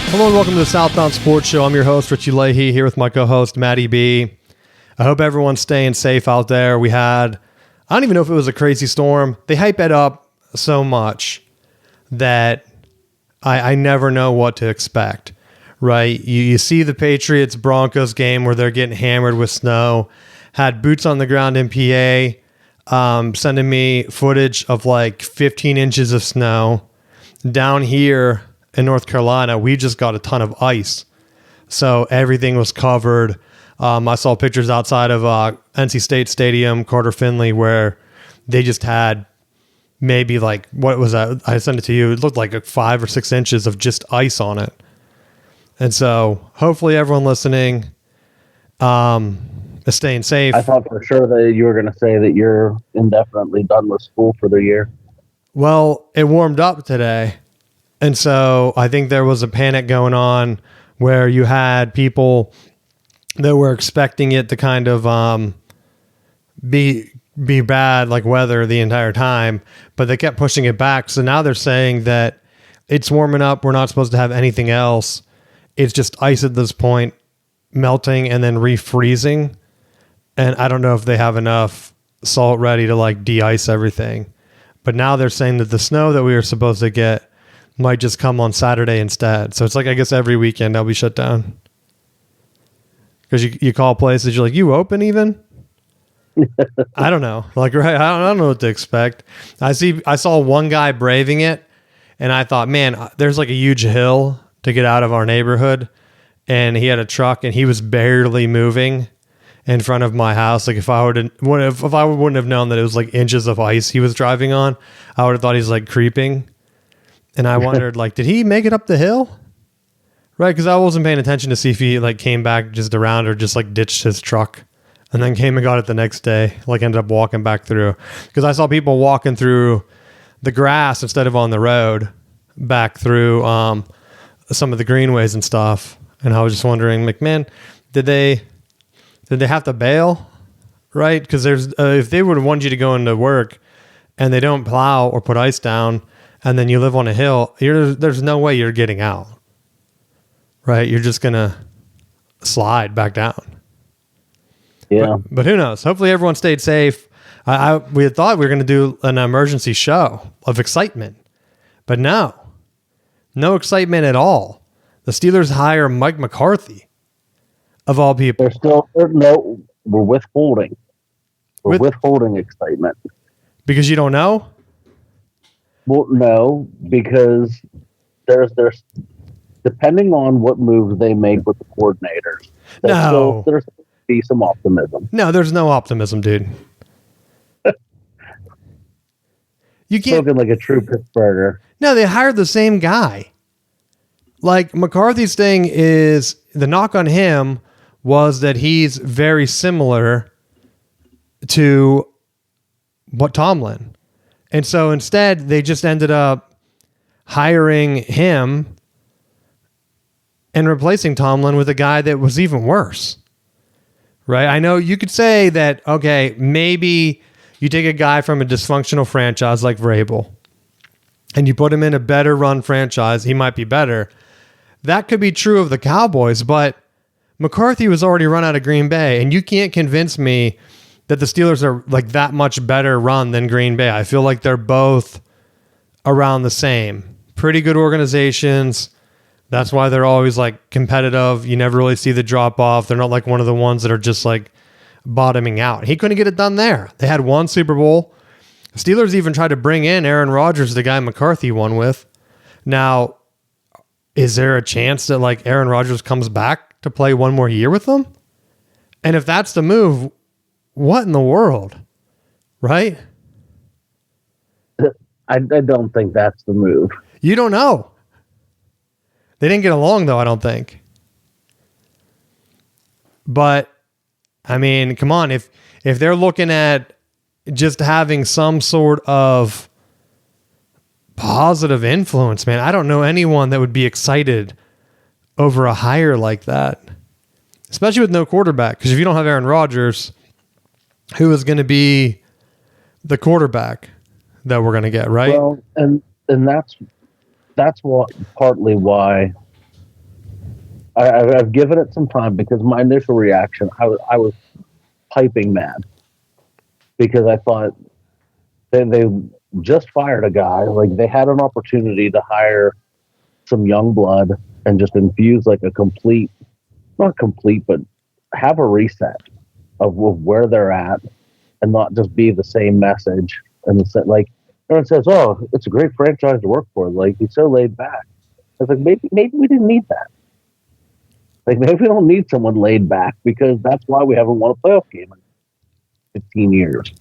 Hello and welcome to the Southbound Sports Show. I'm your host, Richie Leahy, here with my co-host, Maddie B. I hope everyone's staying safe out there. I don't even know if it was a crazy storm. They hype it up so much that I never know what to expect, right? You see the Patriots-Broncos game where they're getting hammered with snow. Had boots on the ground in PA, sending me footage of like 15 inches of snow. Down here in North Carolina, we just got a ton of ice. So everything was covered. I saw pictures outside of NC State Stadium, Carter Finley, where they just had maybe like, what was that? I sent it to you. It looked like 5 or 6 inches of just ice on it. And so hopefully everyone listening is staying safe. I thought for sure that you were going to say that you're indefinitely done with school for the year. Well, it warmed up today. And so I think there was a panic going on where you had people that were expecting it to kind of be bad like weather the entire time, but they kept pushing it back. So now they're saying that it's warming up. We're not supposed to have anything else. It's just ice at this point, melting and then refreezing. And I don't know if they have enough salt ready to like de-ice everything. But now they're saying that the snow that we were supposed to get might just come on Saturday instead. So it's like, I guess every weekend I'll be shut down. Because you call places, you're like, you open even? I don't know. Like, right, I don't know what to expect. I saw one guy braving it, and I thought, man, there's like a huge hill to get out of our neighborhood. And he had a truck, and he was barely moving in front of my house. Like if I wouldn't have known that it was like inches of ice he was driving on, I would have thought he's like creeping. And I wondered, like, did he make it up the hill? Right, because I wasn't paying attention to see if he like came back just around or just like ditched his truck and then came and got it the next day. Like ended up walking back through, because I saw people walking through the grass instead of on the road back through some of the greenways and stuff. And I was just wondering, like, man, did they have to bail? Right, because there's if they would have wanted you to go into work and they don't plow or put ice down, and then you live on a hill, there's no way you're getting out, right? You're just going to slide back down. Yeah. But who knows? Hopefully everyone stayed safe. We had thought we were going to do an emergency show of excitement, but no excitement at all. The Steelers hire Mike McCarthy, of all people. We're withholding. We're withholding excitement. Because you don't know? Well, no, because there's depending on what moves they make with the coordinators, there's be some optimism. No, there's no optimism, dude. You can't spoken like a true Pittsburgher. No, they hired the same guy. Like McCarthy's thing is the knock on him was that he's very similar to what Tomlin. And so instead, they just ended up hiring him and replacing Tomlin with a guy that was even worse. Right? I know you could say that, okay, maybe you take a guy from a dysfunctional franchise like Vrabel and you put him in a better run franchise, he might be better. That could be true of the Cowboys, but McCarthy was already run out of Green Bay, and you can't convince me that the Steelers are like that much better run than Green Bay. I feel like they're both around the same. Pretty good organizations. That's why they're always like competitive. You never really see the drop off. They're not like one of the ones that are just like bottoming out. He couldn't get it done there. They had one Super Bowl. Steelers even tried to bring in Aaron Rodgers, the guy McCarthy won with. Now, is there a chance that like Aaron Rodgers comes back to play one more year with them? And if that's the move, what in the world? Right? I don't think that's the move. You don't know. They didn't get along, though, I don't think. But, I mean, come on. If they're looking at just having some sort of positive influence, man, I don't know anyone that would be excited over a hire like that. Especially with no quarterback. Because if you don't have Aaron Rodgers, who is going to be the quarterback that we're going to get, right? Well, and that's what partly why I've given it some time because my initial reaction, I was piping mad because I thought they just fired a guy. Like they had an opportunity to hire some young blood and just infuse like a complete, not complete, but have a reset of where they're at and not just be the same message. And like everyone says, "Oh, it's a great franchise to work for." Like he's so laid back. I was like, maybe we didn't need that. Like maybe we don't need someone laid back because that's why we haven't won a playoff game in 15 years.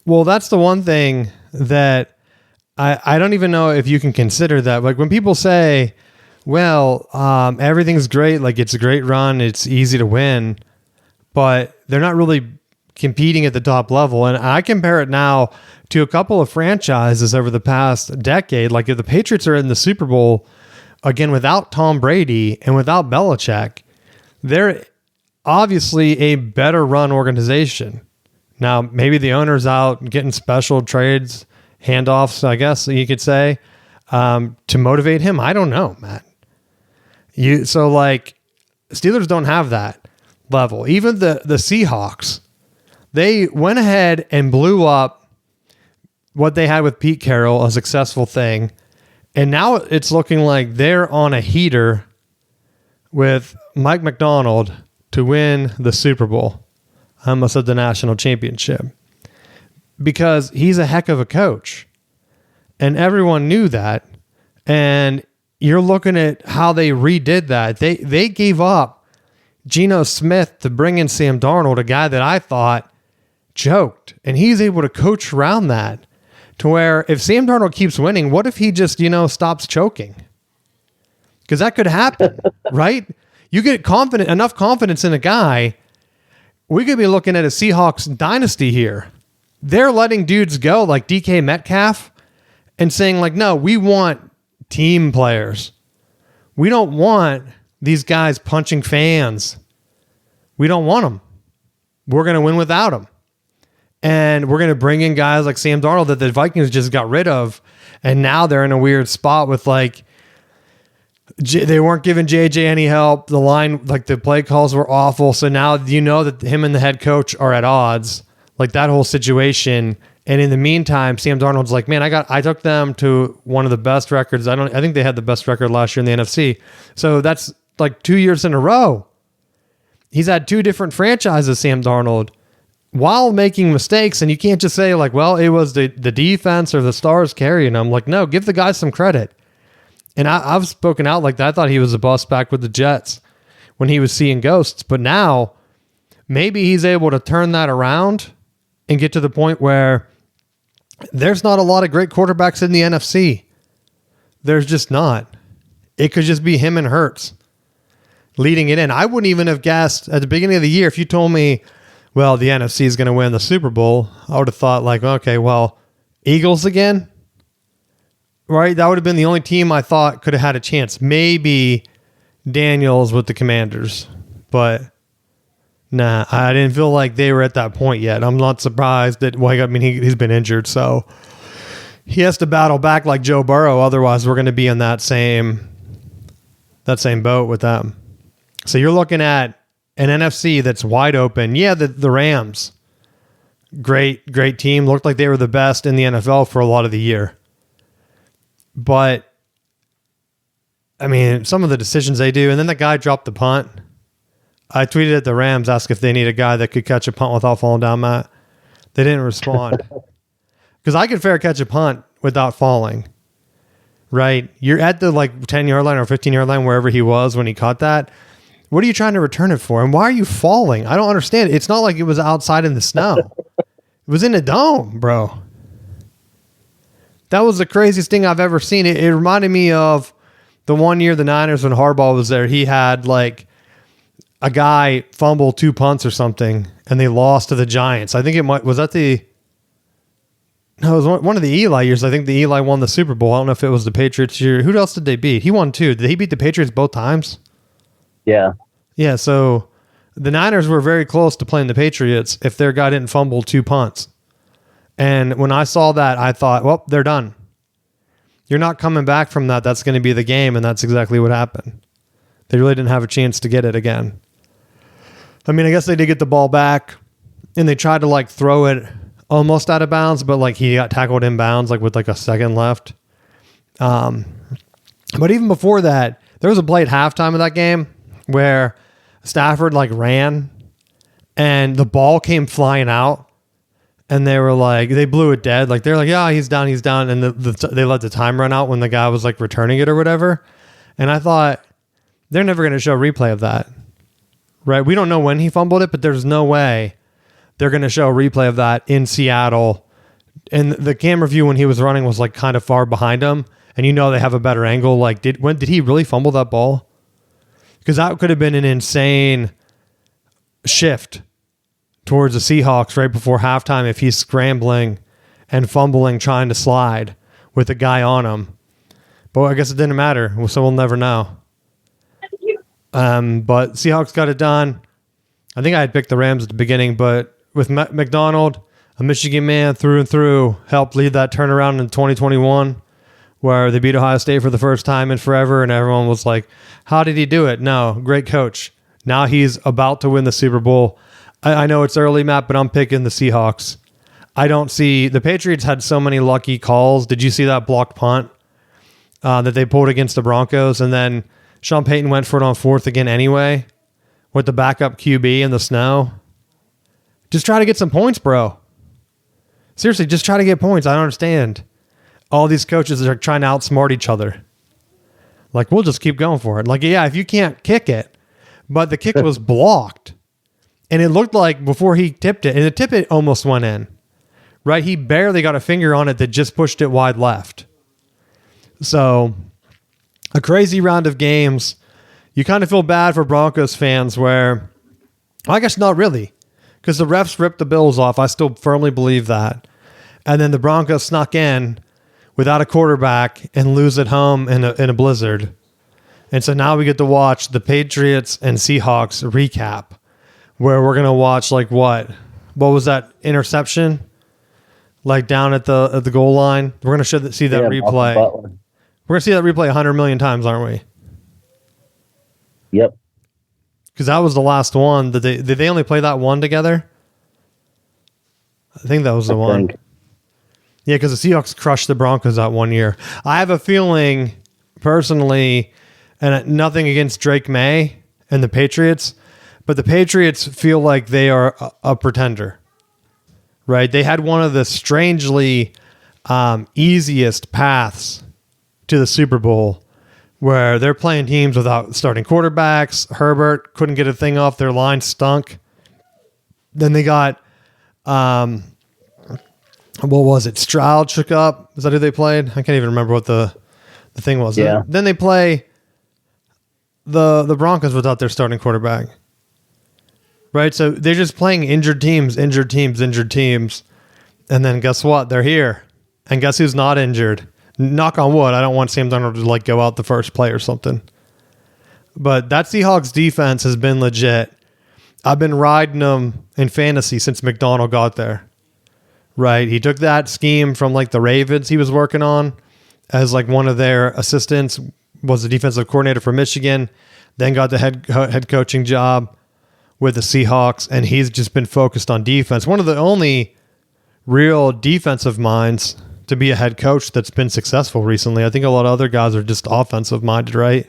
Well, that's the one thing that I don't even know if you can consider that. Like when people say, well, everything's great, like it's a great run, it's easy to win, but they're not really competing at the top level. And I compare it now to a couple of franchises over the past decade. Like if the Patriots are in the Super Bowl again without Tom Brady and without Belichick, they're obviously a better run organization. Now, maybe the owner's out getting special trades, handoffs, I guess you could say, to motivate him. I don't know, Matt. So like Steelers don't have that level. Even the Seahawks, they went ahead and blew up what they had with Pete Carroll, a successful thing. And now it's looking like they're on a heater with Mike McDonald to win the Super Bowl. I almost said the national championship. Because he's a heck of a coach. And everyone knew that. And you're looking at how they redid that. They gave up Geno Smith to bring in Sam Darnold, a guy that I thought joked. And he's able to coach around that to where if Sam Darnold keeps winning, what if he just, stops choking? Because that could happen, right? You get enough confidence in a guy, we could be looking at a Seahawks dynasty here. They're letting dudes go like DK Metcalf and saying like, no, we want team players. We don't want these guys punching fans. We don't want them. We're going to win without them. And we're going to bring in guys like Sam Darnold that the Vikings just got rid of. And now they're in a weird spot with like, they weren't giving JJ any help. The line, like the play calls were awful. So now that him and the head coach are at odds, like that whole situation. And in the meantime, Sam Darnold's like, man, I took them to one of the best records. I think they had the best record last year in the NFC. So that's like 2 years in a row. He's had two different franchises, Sam Darnold, while making mistakes. And you can't just say like, well, it was the defense or the stars carrying them. Like, no, give the guy some credit. And I've spoken out like that. I thought he was a bust back with the Jets when he was seeing ghosts. But now maybe he's able to turn that around and get to the point where there's not a lot of great quarterbacks in the NFC. There's just not. It could just be him and Hurts leading it in. I wouldn't even have guessed at the beginning of the year if you told me, well, the NFC is going to win the Super Bowl. I would have thought like, okay, well, Eagles again? Right? That would have been the only team I thought could have had a chance. Maybe Daniels with the Commanders. But nah, I didn't feel like they were at that point yet. I'm not surprised that, he's been injured, so he has to battle back like Joe Burrow. Otherwise, we're going to be in that same boat with them. So you're looking at an NFC that's wide open. Yeah, the Rams, great team. Looked like they were the best in the NFL for a lot of the year. But, some of the decisions they do, and then the guy dropped the punt. I tweeted at the Rams, asked if they need a guy that could catch a punt without falling down, Matt. They didn't respond. Because I could fair catch a punt without falling, right? You're at the 10-yard line or 15-yard line, wherever he was when he caught that. What are you trying to return it for? And why are you falling? I don't understand. It's not like it was outside in the snow. It was in a dome, bro. That was the craziest thing I've ever seen. It reminded me of the one year the Niners when Harbaugh was there. He had a guy fumble 2 punts or something, and they lost to the Giants. I think it was one of the Eli years. I think the Eli won the Super Bowl. I don't know if it was the Patriots year. Who else did they beat? He won 2. Did he beat the Patriots both times? Yeah. Yeah, so the Niners were very close to playing the Patriots if their guy didn't fumble 2 punts. And when I saw that, I thought, well, they're done. You're not coming back from that. That's going to be the game, and that's exactly what happened. They really didn't have a chance to get it again. I mean, I guess they did get the ball back, and they tried to like throw it almost out of bounds, but like he got tackled in bounds, like with like a second left. But even before that, there was a play at halftime of that game where Stafford like ran and the ball came flying out, and they were like, they blew it dead. Like they're like, yeah, he's down. And they let the time run out when the guy was like returning it or whatever. And I thought, they're never going to show a replay of that, right? We don't know when he fumbled it, but there's no way they're going to show a replay of that in Seattle. And the camera view when he was running was like kind of far behind him. And you know they have a better angle. Like, did he really fumble that ball? Because that could have been an insane shift towards the Seahawks right before halftime if he's scrambling and fumbling trying to slide with a guy on him. But I guess it didn't matter, so we'll never know. But Seahawks got it done. I think I had picked the Rams at the beginning, but with McDonald, a Michigan man through and through, helped lead that turnaround in 2021, where they beat Ohio State for the first time in forever, and everyone was like, how did he do it? No, great coach. Now he's about to win the Super Bowl. I know it's early, Matt, but I'm picking the Seahawks. I don't see... The Patriots had so many lucky calls. Did you see that blocked punt that they pulled against the Broncos? And then Sean Payton went for it on fourth again anyway with the backup QB in the snow. Just try to get some points, bro. Seriously, just try to get points. I don't understand. All these coaches are trying to outsmart each other. Like, we'll just keep going for it. Like, yeah, if you can't kick it, but the kick was blocked. And it looked like before he tipped it, and the tip it almost went in, right? He barely got a finger on it that just pushed it wide left. So, a crazy round of games. You kind of feel bad for Broncos fans where, I guess not really, because the refs ripped the Bills off. I still firmly believe that. And then the Broncos snuck in without a quarterback and lose at home in a blizzard. And so now we get to watch the Patriots and Seahawks recap, where we're going to watch like what was that interception? Like down at the goal line. We're going to see that replay. We're going to see that replay 100 million times, aren't we? Yep. Because that was the last one. Did they only play that one together? I think that was the one. Yeah, because the Seahawks crushed the Broncos that one year. I have a feeling, personally, and nothing against Drake May and the Patriots, but the Patriots feel like they are a pretender, right? They had one of the strangely easiest paths to the Super Bowl, where they're playing teams without starting quarterbacks. Herbert couldn't get a thing off. Their line stunk. Then they got, what was it? Stroud shook up. Is that who they played? I can't even remember what the thing was. Yeah. Then they play the Broncos without their starting quarterback. Right? So they're just playing injured teams. And then guess what? They're here. And guess who's not injured? Knock on wood. I don't want Sam Darnold to like go out the first play or something. But that Seahawks defense has been legit. I've been riding them in fantasy since McDonald got there. Right? He took that scheme from like the Ravens he was working on as like one of their assistants, was the defensive coordinator for Michigan, then got the head coaching job with the Seahawks, and he's just been focused on defense. One of the only real defensive minds to be a head coach that's been successful recently. I think a lot of other guys are just offensive minded, right?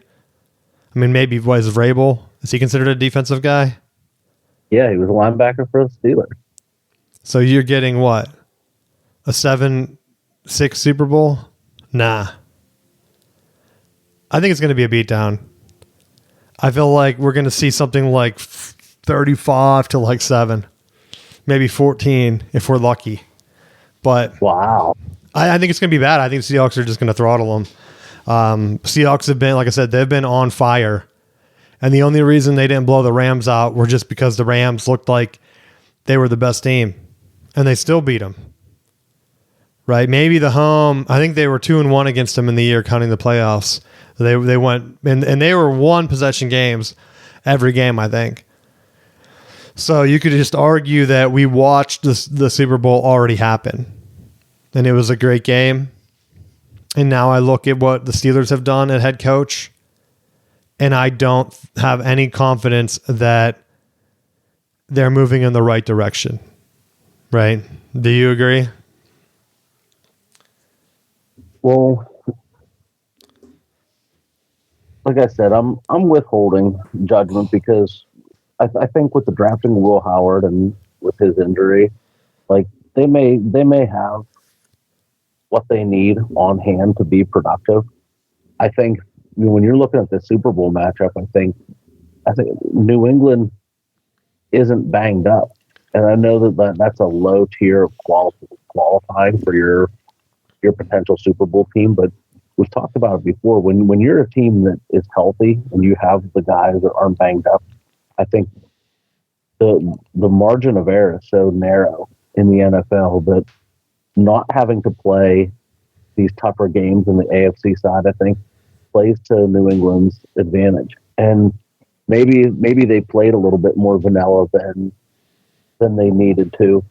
I mean, maybe what is Vrabel? Is he considered a defensive guy? Yeah, he was a linebacker for the Steelers. So you're getting what? A 7-6 Super Bowl? Nah. I think it's going to be a beatdown. I feel like we're going to see something like 35 to like 7, maybe 14 if we're lucky. But wow, I think it's going to be bad. I think the Seahawks are just going to throttle them. Seahawks have been, like I said, they've been on fire. And the only reason they didn't blow the Rams out were just because the Rams looked like they were the best team. And they still beat them. Right? Maybe the home, I think they were 2-1 against them in the year, counting the playoffs. They went, and they were one possession games every game, I think. So you could just argue that we watched the Super Bowl already happen. And it was a great game. And now I look at what the Steelers have done at head coach. and I don't have any confidence that they're moving in the right direction. Right? Do you agree? Well, like I said, I'm withholding judgment because I think with the drafting of Will Howard and with his injury, like they may have what they need on hand to be productive. I think when you're looking at the Super Bowl matchup, I think New England isn't banged up, and I know that's a low tier of qualifying for your potential Super Bowl team. But we've talked about it before. When you're a team that is healthy and you have the guys that aren't banged up, I think the margin of error is so narrow in the NFL that not having to play these tougher games in the AFC side, I think, plays to New England's advantage. And maybe they played a little bit more vanilla than they needed to,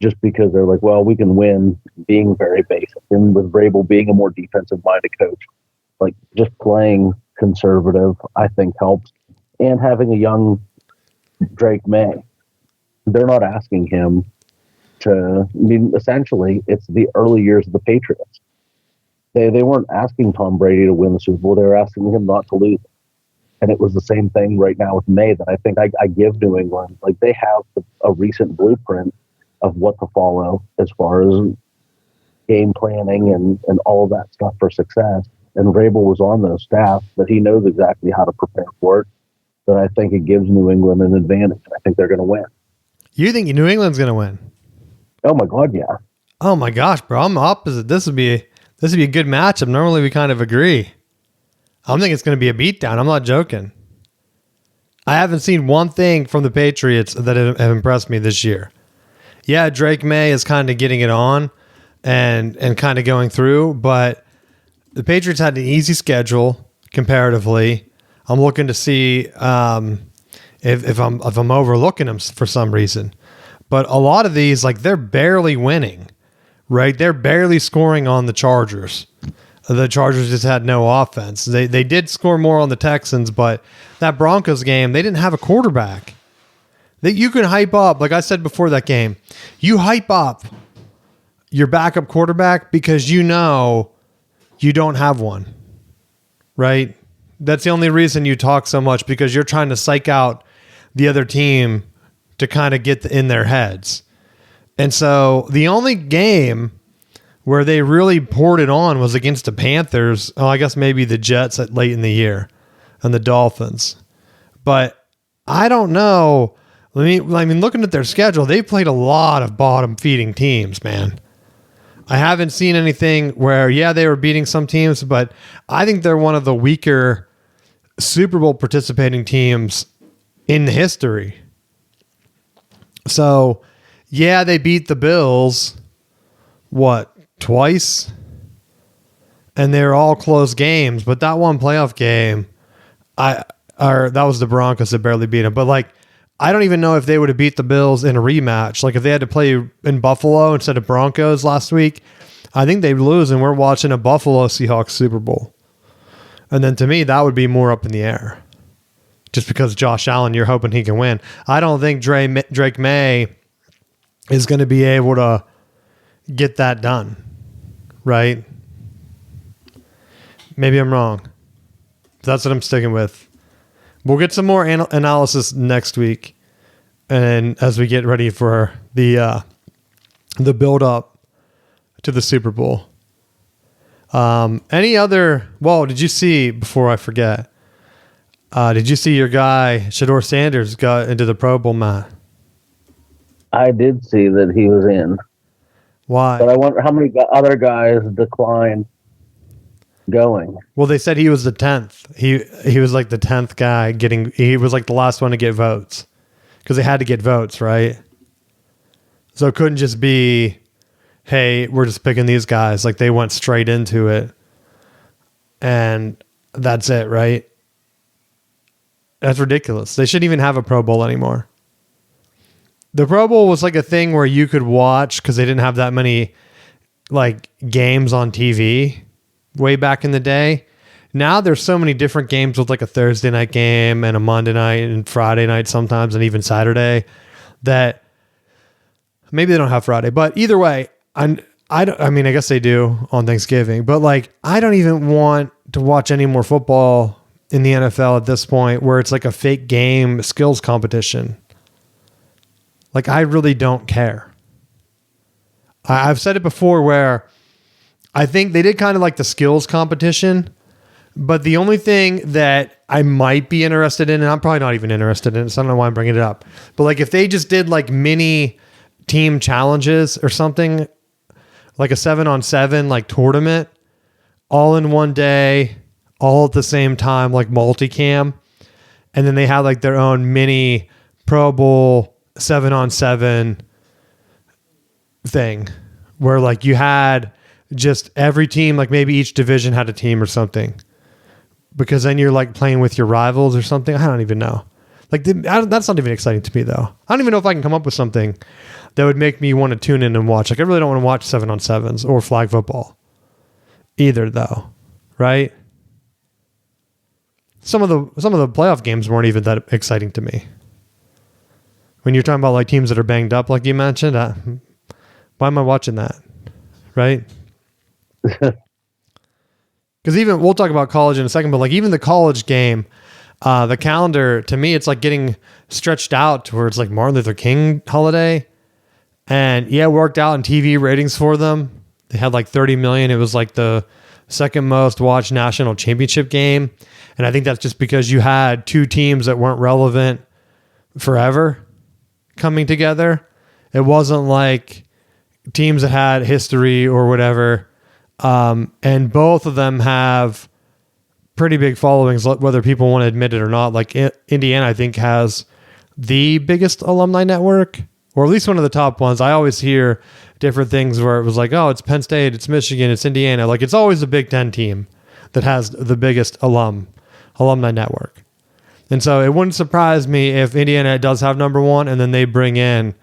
just because they're like, well, we can win being very basic. And with Vrabel being a more defensive-minded coach, like just playing conservative, I think helps. And having a young Drake May, they're not asking him to. I mean, essentially, it's the early years of the Patriots. They weren't asking Tom Brady to win the Super Bowl. They were asking him not to lose. And it was the same thing right now with May that I think I give New England. Like they have a recent blueprint of what to follow as far as game planning and all of that stuff for success. And Vrabel was on those staff that he knows exactly how to prepare for it. That I think it gives New England an advantage. I think they're going to win. You think New England's going to win? Oh my God, yeah. Oh my gosh, bro! I'm opposite. This would be a good matchup. Normally, we kind of agree. I think it's going to be a beatdown. I'm not joking. I haven't seen one thing from the Patriots that have impressed me this year. Yeah, Drake May is kind of getting it on and kind of going through, but the Patriots had an easy schedule comparatively. I'm looking to see if I'm overlooking them for some reason. But a lot of these, like, they're barely winning, right? They're barely scoring on the Chargers. The Chargers just had no offense. They did score more on the Texans, but that Broncos game, they didn't have a quarterback. That you can hype up, like I said before that game, you hype up your backup quarterback because you know you don't have one, right? That's the only reason you talk so much, because you're trying to psych out the other team to kind of get in their heads. And so the only game where they really poured it on was against the Panthers. Oh, I guess maybe the Jets at late in the year and the Dolphins. But I don't know. I mean, looking at their schedule, they played a lot of bottom-feeding teams, man. I haven't seen anything where, yeah, they were beating some teams, but I think they're one of the weaker Super Bowl participating teams in history. So, yeah, they beat the Bills, twice? And they're all close games, but that one playoff game, that was the Broncos that barely beat them. But like, I don't even know if they would have beat the Bills in a rematch. Like if they had to play in Buffalo instead of Broncos last week, I think they'd lose, and we're watching a Buffalo Seahawks Super Bowl. And then to me, that would be more up in the air. Just because Josh Allen, you're hoping he can win. I don't think Drake May is going to be able to get that done, right? Maybe I'm wrong. That's what I'm sticking with. We'll get some more analysis next week, and as we get ready for the build up to the Super Bowl. Any other? Well, did you see, before I forget? Did you see your guy Shedeur Sanders got into the Pro Bowl, Matt? I did see that he was in. Why? But I wonder how many other guys declined going. Well, they said he was the 10th. He was like the 10th guy he was like the last one to get votes, because they had to get votes, right? So it couldn't just be, hey, we're just picking these guys. Like they went straight into it, and that's it, right? That's ridiculous. They shouldn't even have a Pro Bowl anymore. The Pro Bowl was like a thing where you could watch because they didn't have that many like games on TV way back in the day. now there's so many different games with like a Thursday night game and a Monday night and Friday night sometimes and even Saturday that maybe they don't have Friday, but either way, I mean, I guess they do on Thanksgiving, but like, I don't even want to watch any more football in the NFL at this point where it's like a fake game skills competition. Like, I really don't care. I've said it before where I think they did kind of like the skills competition, but the only thing that I might be interested in, and I'm probably not even interested in it, so I don't know why I'm bringing it up, but like if they just did like mini team challenges or something, like a 7-on-7 like tournament, all in one day, all at the same time, like multicam, and then they had like their own mini Pro Bowl 7-on-7 thing where like you had just every team, like maybe each division had a team or something, because then you're like playing with your rivals or something. I don't even know. Like that's not even exciting to me though. I don't even know if I can come up with something that would make me want to tune in and watch. Like I really don't want to watch 7-on-7s or flag football either though. Right. Some of the playoff games weren't even that exciting to me. When you're talking about like teams that are banged up, like you mentioned, why am I watching that? Right. Because even we'll talk about college in a second, but like even the college game, the calendar to me, it's like getting stretched out towards like Martin Luther King holiday, and yeah, it worked out in TV ratings for them. They had like 30 million. It was like the second most watched national championship game, and I think that's just because you had two teams that weren't relevant forever coming together. It wasn't like teams that had history or whatever. And both of them have pretty big followings, whether people want to admit it or not. Like Indiana, I think, has the biggest alumni network, or at least one of the top ones. I always hear different things where it was like, oh, it's Penn State, it's Michigan, it's Indiana. Like it's always a Big Ten team that has the biggest alumni network. And so it wouldn't surprise me if Indiana does have number one and then they bring in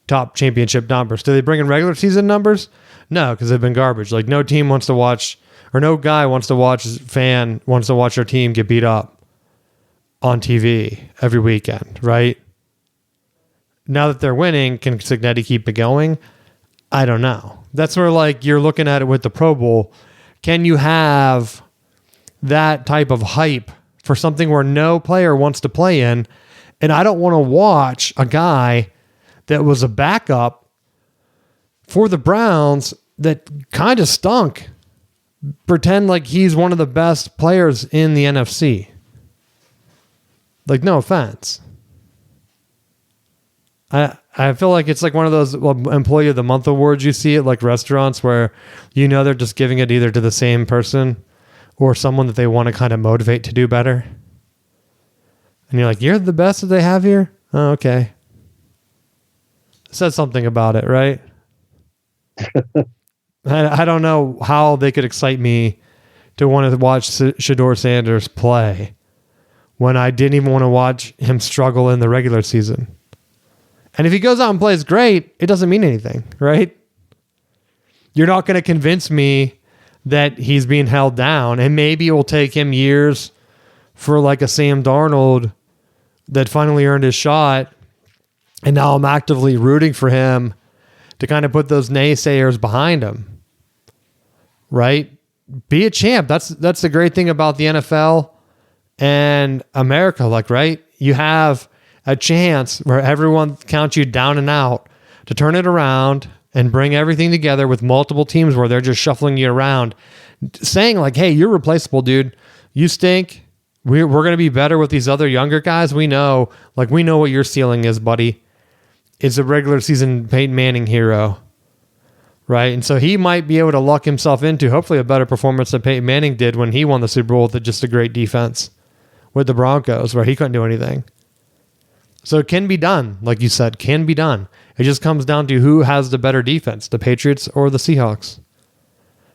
top championship numbers. Do they bring in regular season numbers? No, because they've been garbage. Like no team wants to watch, or no guy wants to watch, fan wants to watch their team get beat up on TV every weekend, right? Now that they're winning, can Cignetti keep it going? I don't know. That's where like you're looking at it with the Pro Bowl. Can you have that type of hype for something where no player wants to play in? And I don't want to watch a guy that was a backup for the Browns that kind of stunk pretend like he's one of the best players in the NFC. Like, no offense. I feel like it's like one of those employee of the month awards you see at like restaurants where you know they're just giving it either to the same person or someone that they want to kind of motivate to do better. And you're like, you're the best that they have here? Oh, okay. Says something about it, right? I don't know how they could excite me to want to watch Shedeur Sanders play when I didn't even want to watch him struggle in the regular season. And if he goes out and plays great, it doesn't mean anything, right? You're not going to convince me that he's being held down, and maybe it will take him years for like a Sam Darnold that finally earned his shot, and now I'm actively rooting for him to kind of put those naysayers behind him, right? Be a champ. That's the great thing about the NFL and America, like, right? You have a chance where everyone counts you down and out to turn it around and bring everything together with multiple teams where they're just shuffling you around, saying like, hey, you're replaceable, dude. You stink. We're going to be better with these other younger guys. We know what your ceiling is, buddy. It's a regular season Peyton Manning hero, right? And so he might be able to luck himself into hopefully a better performance than Peyton Manning did when he won the Super Bowl with just a great defense with the Broncos where he couldn't do anything. So it can be done, like you said, can be done. It just comes down to who has the better defense, the Patriots or the Seahawks,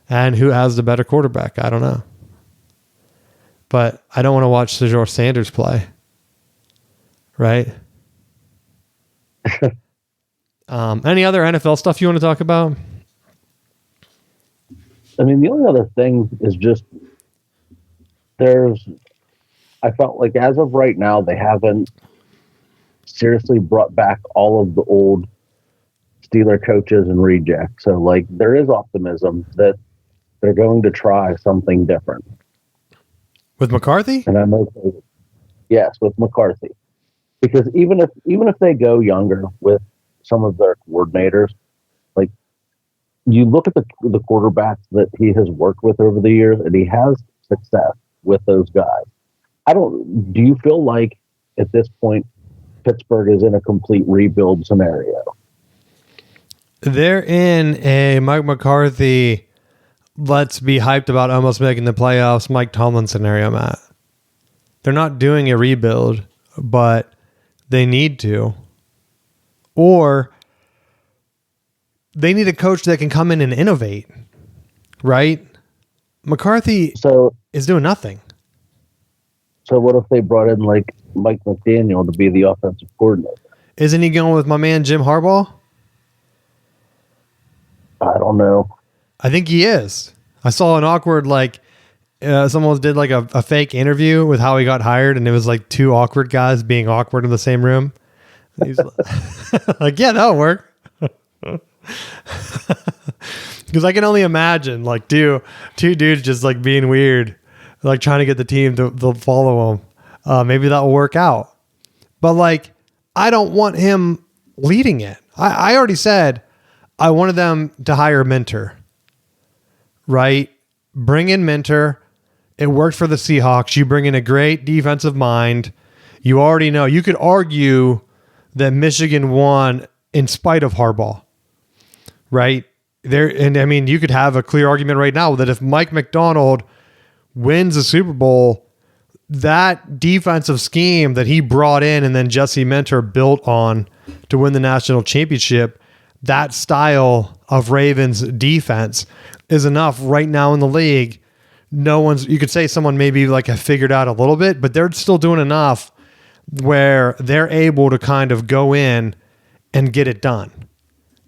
and who has the better quarterback. I don't know. But I don't want to watch Shedeur Sanders play, right? Any other NFL stuff you want to talk about? I mean, the only other thing is just there's, I felt like as of right now, they haven't seriously brought back all of the old Steeler coaches and rejects. So, like, there is optimism that they're going to try something different. With McCarthy? And I'm okay. Yes, with McCarthy. Because even if they go younger with some of their coordinators, like, you look at the quarterbacks that he has worked with over the years, and he has success with those guys. Do you feel like at this point Pittsburgh is in a complete rebuild scenario? They're in a Mike McCarthy, let's be hyped about almost making the playoffs, Mike Tomlin scenario, Matt. They're not doing a rebuild, but they need to. Or they need a coach that can come in and innovate, right? McCarthy is doing nothing. So what if they brought in like Mike McDaniel to be the offensive coordinator? Isn't he going with my man Jim Harbaugh? I don't know. I think he is. I saw an awkward, someone did like a fake interview with how he got hired, and it was like two awkward guys being awkward in the same room. He's like, yeah, that'll work. Because I can only imagine like two dudes just like being weird, like trying to get the team to follow him. Maybe that will work out. But like, I don't want him leading it. I already said I wanted them to hire a mentor, right? Bring in mentor. It worked for the Seahawks. You bring in a great defensive mind. You already know. You could argue that Michigan won in spite of Harbaugh, right? And I mean, you could have a clear argument right now that if Mike McDonald wins a Super Bowl, that defensive scheme that he brought in and then Jesse Minter built on to win the national championship, that style of Ravens defense is enough right now in the league. You could say someone maybe like have figured out a little bit, but they're still doing enough where they're able to kind of go in and get it done.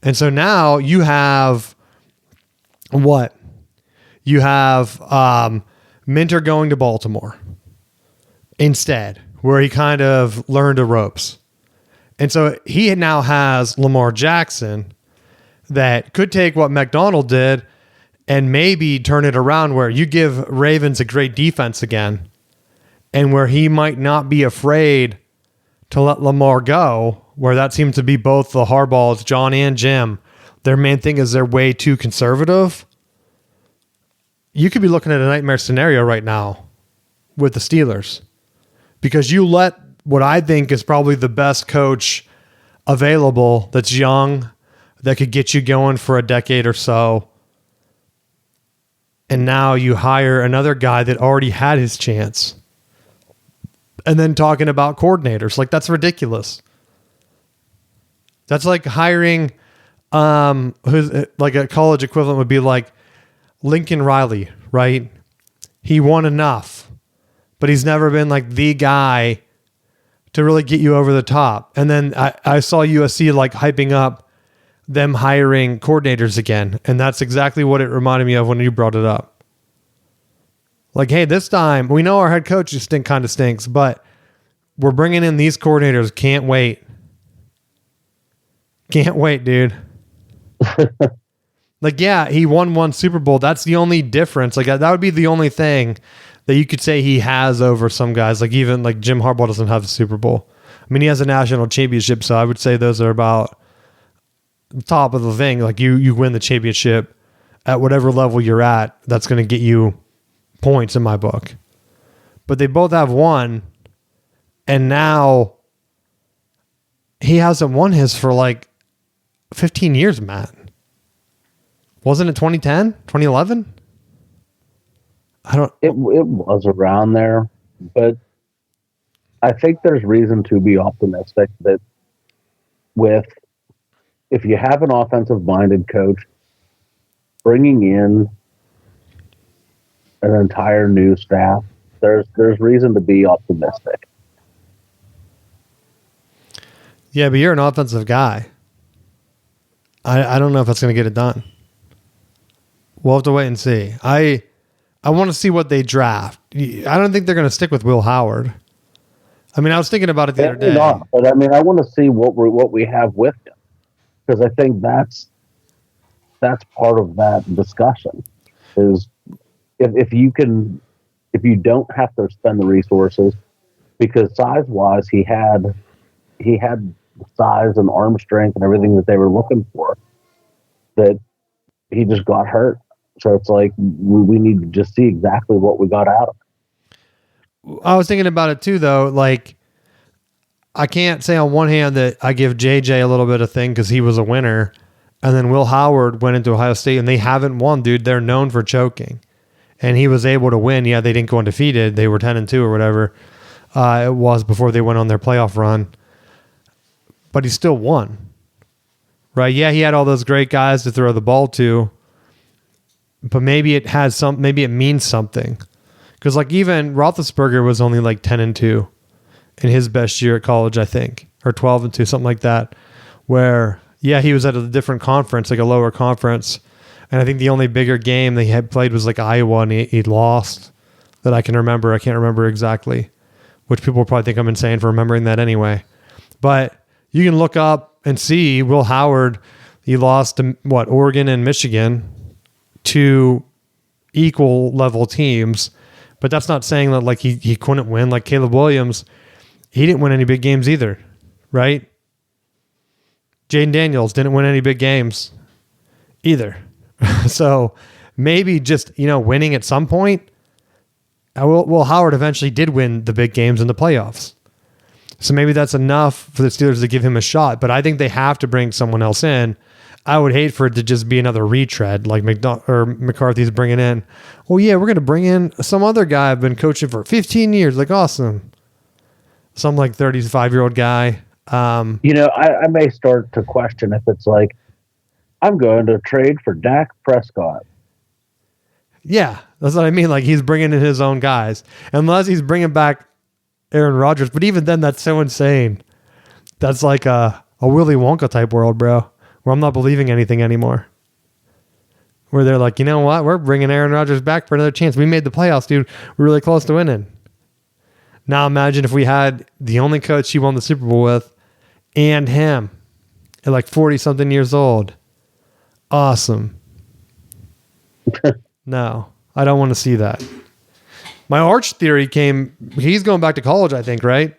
And so now you have what? You have Minter going to Baltimore instead, where he kind of learned the ropes. And so he now has Lamar Jackson that could take what McDonald did and maybe turn it around where you give Ravens a great defense again and where he might not be afraid to let Lamar go, where that seems to be both the Harbaughs, John and Jim. Their main thing is they're way too conservative. You could be looking at a nightmare scenario right now with the Steelers because you let what I think is probably the best coach available that's young, that could get you going for a decade or so. And now you hire another guy that already had his chance. And then talking about coordinators, like that's ridiculous. That's like hiring, who's like a college equivalent would be like Lincoln Riley, right? He won enough, but he's never been like the guy to really get you over the top. And then I saw USC like hyping up them hiring coordinators again. And that's exactly what it reminded me of when you brought it up. Like, hey, this time we know our head coach kind of stinks, but we're bringing in these coordinators. Can't wait. Can't wait, dude. Like, yeah, he won one Super Bowl. That's the only difference. Like, that would be the only thing that you could say he has over some guys. Like, even like Jim Harbaugh doesn't have a Super Bowl. I mean, he has a national championship, so I would say those are about the top of the thing. Like, you win the championship at whatever level you're at. That's going to get you points in my book. But they both have one, and now he hasn't won his for like 15 years, Matt. Wasn't it 2010, 2011? It was around there, but I think there's reason to be optimistic that if you have an offensive-minded coach, bringing in an entire new staff, there's reason to be optimistic. Yeah, but you're an offensive guy. I don't know if that's going to get it done. We'll have to wait and see. I I want to see what they draft. I don't think they're going to stick with Will Howard. I mean, I was thinking about it the other day. Not, but I mean, I want to see what we have with him, because I think that's part of that discussion. Is if you don't have to spend the resources, because size wise he had size and arm strength and everything that they were looking for, that he just got hurt. So it's like we need to just see exactly what we got out of it. I was thinking about it too, though. Like, I can't say on one hand that I give JJ a little bit of thing because he was a winner, and then Will Howard went into Ohio State and they haven't won, dude. They're known for choking, and he was able to win. Yeah, they didn't go undefeated. They were 10-2 or whatever it was before they went on their playoff run, but he still won, right? Yeah, he had all those great guys to throw the ball to, but maybe it means something. Because like even Roethlisberger was only like 10-2 in his best year at college, I think, or 12-2, something like that. Where he was at a different conference, like a lower conference, and I think the only bigger game they had played was like Iowa, and he lost. That I can remember. I can't remember exactly, which people will probably think I'm insane for remembering that anyway. But you can look up and see Will Howard. He lost to Oregon and Michigan, two equal level teams, but that's not saying that like he couldn't win. Like Caleb Williams, he didn't win any big games either, right? Jaden Daniels didn't win any big games either. So maybe just, winning at some point. Will Howard eventually did win the big games in the playoffs. So maybe that's enough for the Steelers to give him a shot, but I think they have to bring someone else in. I would hate for it to just be another retread like McCarthy's bringing in. Well, yeah, we're going to bring in some other guy I've been coaching for 15 years. Like, awesome. Some like 35-year-old guy. I may start to question if it's like, I'm going to trade for Dak Prescott. Yeah, that's what I mean. Like he's bringing in his own guys. Unless he's bringing back Aaron Rodgers. But even then, that's so insane. That's like a Willy Wonka type world, bro. Where I'm not believing anything anymore. Where they're like, you know what? We're bringing Aaron Rodgers back for another chance. We made the playoffs, dude. We're really close to winning. Now imagine if we had the only coach he won the Super Bowl with and him at like 40-something years old. Awesome. No, I don't want to see that. My arch theory he's going back to college, I think, right?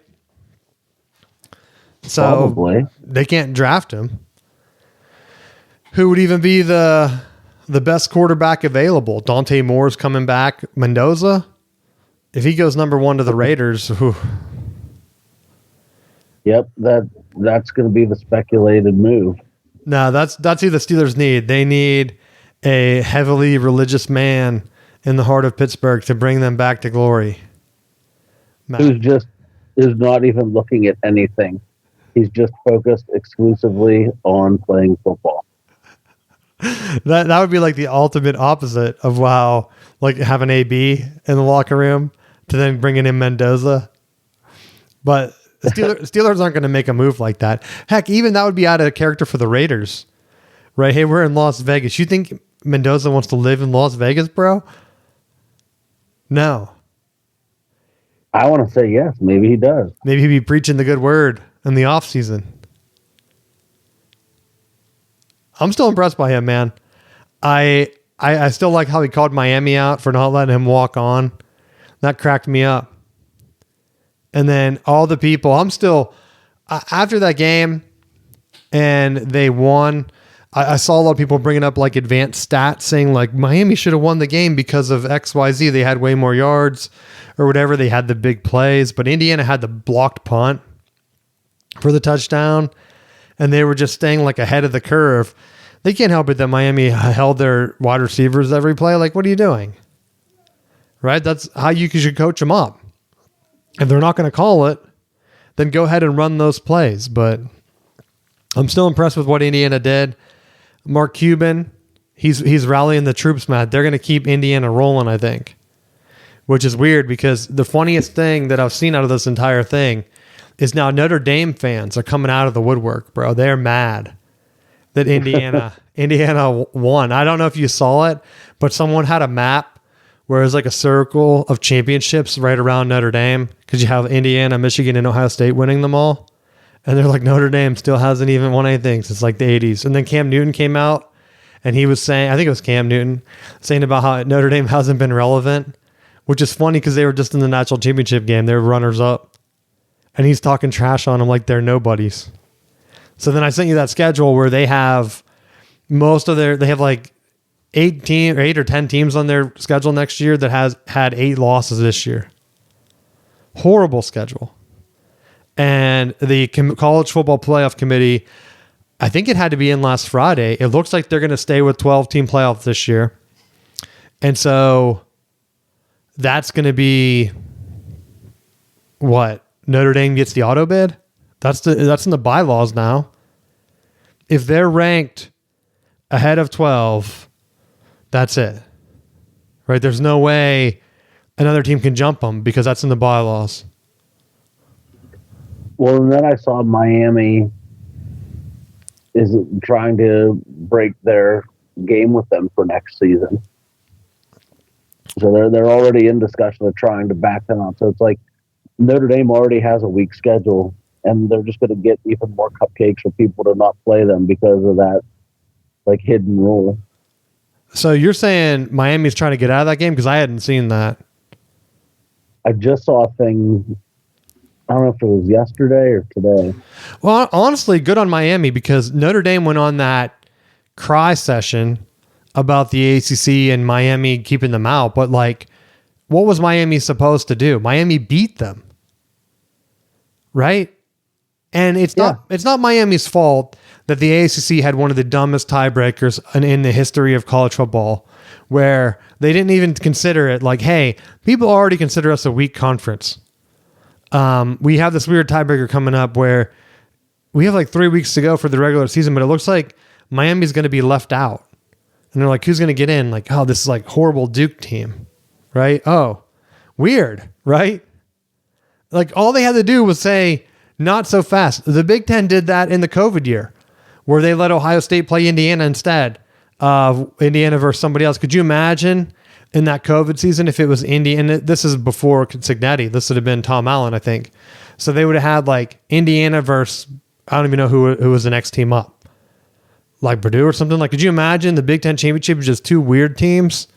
So probably. They can't draft him. Who would even be the best quarterback available? Dante Moore's coming back. Mendoza? If he goes number 1 to the Raiders, whew. Yep, that's going to be the speculated move. No, that's who the Steelers need. They need a heavily religious man in the heart of Pittsburgh to bring them back to glory. Who's just is not even looking at anything. He's just focused exclusively on playing football. That would be like the ultimate opposite of like having AB in the locker room to then bringing in Mendoza. But the Steelers aren't going to make a move like that. Heck, even that would be out of character for the Raiders, right? Hey, we're in Las Vegas. You think Mendoza wants to live in Las Vegas, bro? No. I want to say yes. Maybe he does. Maybe he'd be preaching the good word in the off season. I'm still impressed by him, man. I still like how he called Miami out for not letting him walk on. That cracked me up. And then all the people, I'm still, after that game and they won, I saw a lot of people bringing up like advanced stats saying like Miami should have won the game because of XYZ. They had way more yards or whatever. They had the big plays, but Indiana had the blocked punt for the touchdown. And they were just staying like ahead of the curve. They can't help it that Miami held their wide receivers every play. Like, what are you doing? Right? That's how you should coach them up. If they're not going to call it, then go ahead and run those plays. But I'm still impressed with what Indiana did. Mark Cuban, he's rallying the troops, Matt. They're going to keep Indiana rolling, I think. Which is weird because the funniest thing that I've seen out of this entire thing is now Notre Dame fans are coming out of the woodwork, bro. They're mad that Indiana won. I don't know if you saw it, but someone had a map where there's like a circle of championships right around Notre Dame because you have Indiana, Michigan, and Ohio State winning them all. And they're like, Notre Dame still hasn't even won anything since like the 80s. And then Cam Newton came out and he was saying, I think it was Cam Newton, saying about how Notre Dame hasn't been relevant, which is funny because they were just in the national championship game. They were runners up. And he's talking trash on them like they're nobodies. So then I sent you that schedule where they have they have like 8 or 10 teams on their schedule next year that has had 8 losses this year. Horrible schedule. And the college football playoff committee, I think it had to be in last Friday. It looks like they're going to stay with 12-team playoff this year. And so that's going to be what? Notre Dame gets the auto bid? That's in the bylaws now. If they're ranked ahead of 12, that's it. Right? There's no way another team can jump them because that's in the bylaws. Well, and then I saw Miami is trying to break their game with them for next season. So they're already in discussion of trying to back them out. So it's like Notre Dame already has a weak schedule, and they're just going to get even more cupcakes for people to not play them because of that like hidden rule. So you're saying Miami's trying to get out of that game? Because I hadn't seen that. I just saw a thing. I don't know if it was yesterday or today. Well, honestly, good on Miami because Notre Dame went on that cry session about the ACC and Miami keeping them out. But like, what was Miami supposed to do? Miami beat them, right? And it's not Miami's fault that the ACC had one of the dumbest tiebreakers in the history of college football, where they didn't even consider it like, hey, people already consider us a weak conference. We have this weird tiebreaker coming up where we have like 3 weeks to go for the regular season, but it looks like Miami's going to be left out. And they're like, who's going to get in? Like, oh, this is like horrible Duke team, right? Oh, weird, right? Like all they had to do was say, not so fast. The Big Ten did that in the COVID year where they let Ohio State play Indiana instead of Indiana versus somebody else. Could you imagine in that COVID season if it was Indiana? This is before Cignetti. This would have been Tom Allen, I think. So they would have had like Indiana versus, I don't even know who was the next team up. Like Purdue or something. Like, could you imagine the Big Ten championship was just 2 weird teams?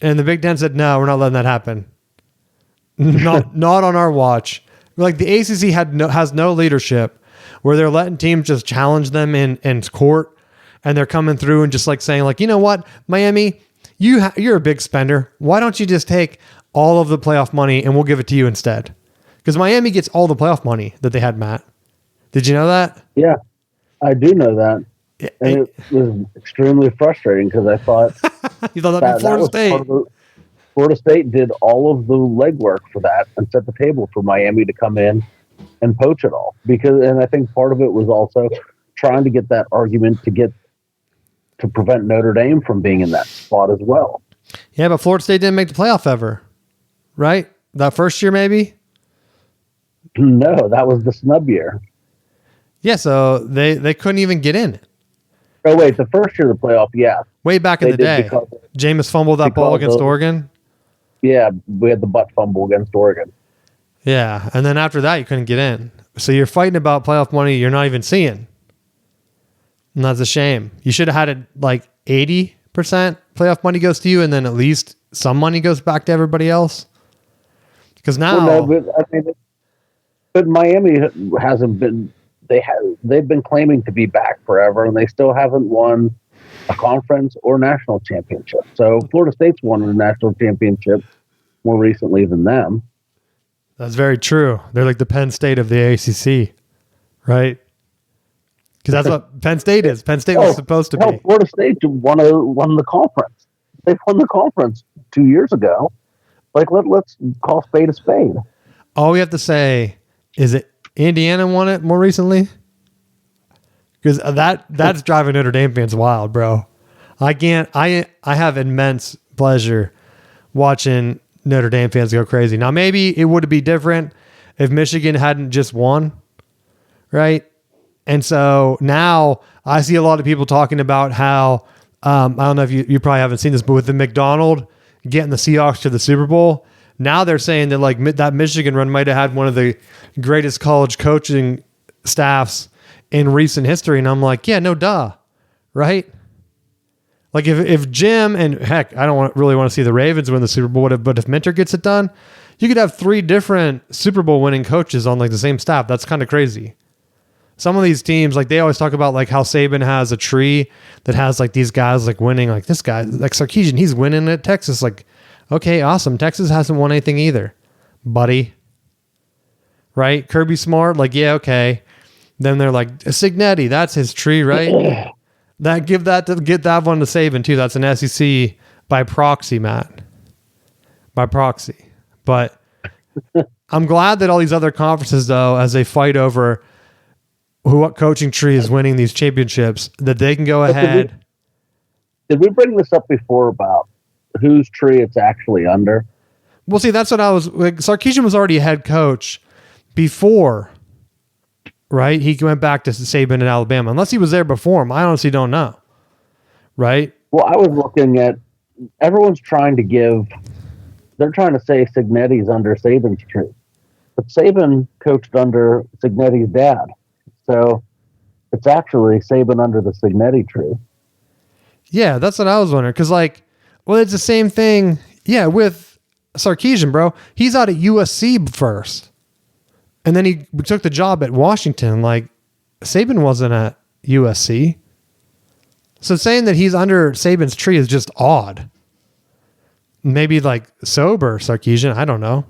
And the Big Ten said, no, we're not letting that happen. Not on our watch. Like the ACC has no leadership where they're letting teams just challenge them in court, and they're coming through and just like saying like, you know what, Miami, you're a big spender. Why don't you just take all of the playoff money and we'll give it to you instead? Because Miami gets all the playoff money that they had, Matt. Did you know that? Yeah, I do know that. And it was extremely frustrating because I thought you thought that'd be Florida State. Florida State did all of the legwork for that and set the table for Miami to come in and poach it all. And I think part of it was also trying to get that argument to prevent Notre Dame from being in that spot as well. Yeah, but Florida State didn't make the playoff ever, right? That first year, maybe? No, that was the snub year. Yeah, so they couldn't even get in. Oh, wait, the first year of the playoff, yeah. Way back in the day. Jameis fumbled that ball against Oregon. Yeah, we had the butt fumble against Oregon. Yeah, and then after that, you couldn't get in. So you're fighting about playoff money you're not even seeing. And that's a shame. You should have had it like 80% playoff money goes to you, and then at least some money goes back to everybody else. Because now... Well, no, but Miami hasn't been... They've been claiming to be back forever, and they still haven't won a conference or national championship. So Florida State's won a national championship more recently than them. That's very true. They're like the Penn State of the ACC, right? Because that's what Penn State is. Penn State was supposed to be. Florida State won the conference. They won the conference 2 years ago. Like let's call spade a spade. All we have to say is it Indiana won it more recently? Because that's driving Notre Dame fans wild, bro. I have immense pleasure watching Notre Dame fans go crazy. Now, maybe it would be different if Michigan hadn't just won, right? And so now I see a lot of people talking about how, I don't know if you probably haven't seen this, but with the McDonald getting the Seahawks to the Super Bowl. Now they're saying that like that Michigan run might have had one of the greatest college coaching staffs in recent history. And I'm like, yeah, no duh. Right? Like if Jim and heck, I don't really want to see the Ravens win the Super Bowl, but if Minter gets it done, you could have 3 different Super Bowl winning coaches on like the same staff. That's kind of crazy. Some of these teams, like they always talk about like how Saban has a tree that has like these guys like winning, like this guy, like Sarkisian, he's winning at Texas. Like, okay, awesome. Texas hasn't won anything either, buddy. Right? Kirby Smart, like, yeah, okay. Then they're like, Signetti, that's his tree, right? Get that one to Saban too. That's an SEC by proxy, Matt. By proxy. But I'm glad that all these other conferences, though, as they fight over what coaching tree is winning these championships, that they can go ahead. Did we bring this up before about whose tree it's actually under? Well, see, that's what I was like. Sarkisian was already a head coach before, right? He went back to Saban in Alabama. Unless he was there before him, I honestly don't know. Right? Well, I was looking at everyone's trying to give. They're trying to say Signetti's under Saban's tree, but Saban coached under Signetti's dad, so it's actually Saban under the Signetti tree. Yeah, that's what I was wondering. Because, like, well, it's the same thing. Yeah, with Sarkisian, bro. He's out at USC first. And then he took the job at Washington. Like, Saban wasn't at USC. So saying that he's under Saban's tree is just odd. Maybe, like, sober Sarkisian. I don't know.